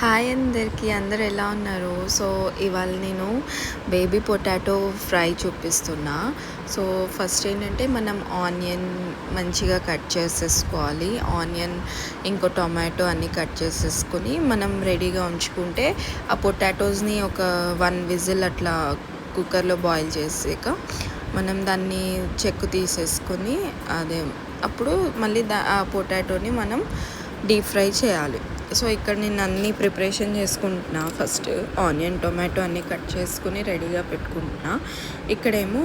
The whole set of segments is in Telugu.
హాయ్ అందరికీ, అందరూ ఎలా ఉన్నారు? సో ఇవాళ నేను బేబీ పొటాటో ఫ్రై చూపిస్తున్నా. సో ఫస్ట్ ఏంటంటే మనం ఆనియన్ మంచిగా కట్ చేసేసుకోవాలి. ఆనియన్ ఇంకో టొమాటో అన్నీ కట్ చేసేసుకొని మనం రెడీగా ఉంచుకుంటే ఆ పొటాటోస్ని ఒక 1 విజిల్ అట్లా కుక్కర్లో బాయిల్ చేసాక మనం దాన్ని చెక్కు తీసేసుకొని అప్పుడు మళ్ళీ ఆ పొటాటోని మనం డీప్ ఫ్రై చేయాలి. సో ఇక్కడ నేను అన్నీ ప్రిపరేషన్ చేసుకుంటున్నా. ఫస్ట్ ఆనియన్ టొమాటో అన్నీ కట్ చేసుకుని రెడీగా పెట్టుకుంటున్నా. ఇక్కడేమో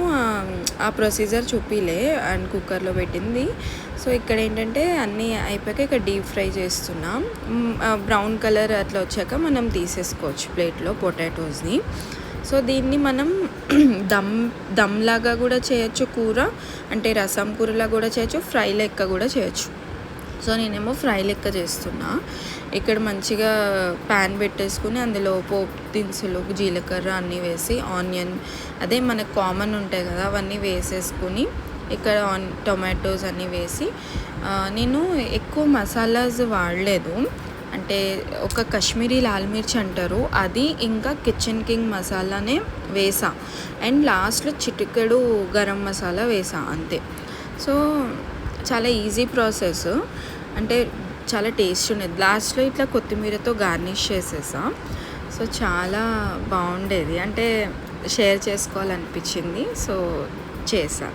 ఆ ప్రొసీజర్ చూపిలే అండ్ కుక్కర్లో పెట్టింది. సో ఇక్కడ ఏంటంటే అన్నీ అయిపోయాక ఇక్కడ డీప్ ఫ్రై చేస్తున్నా. బ్రౌన్ కలర్ అట్లా వచ్చాక మనం తీసేసుకోవచ్చు ప్లేట్లో పొటాటోస్ని. సో దీన్ని మనం దమ్ లాగా కూడా చేయొచ్చు, కూర అంటే రసం కూరలా కూడా చేయొచ్చు, ఫ్రై లెక్క కూడా చేయొచ్చు. సో నేనేమో ఫ్రై లెక్క చేస్తున్నా. ఇక్కడ మంచిగా ప్యాన్ పెట్టేసుకుని అందులో పోపు దినుసులు, జీలకర్ర అన్నీ వేసి ఆనియన్ అదే మనకు కామన్ ఉంటాయి కదా అవన్నీ వేసేసుకుని ఇక్కడ టొమాటోస్ అన్నీ వేసి నేను ఎక్కువ మసాలాస్ వాడలేదు. అంటే ఒక కాశ్మీరీ లాల్ మిర్చి అంటారు అది, ఇంకా కిచెన్ కింగ్ మసాలానే వేసా అండ్ లాస్ట్లో చిటికెడు గరం మసాలా వేసా అంతే. సో చాలా ఈజీ ప్రాసెస్, అంటే చాలా టేస్ట్ ఉండేది. లాస్ట్లో ఇట్లా కొత్తిమీరతో గార్నిష్ చేసేసా. సో చాలా బాగుండేది, అంటే షేర్ చేసుకోవాలనిపించింది, సో చేసా.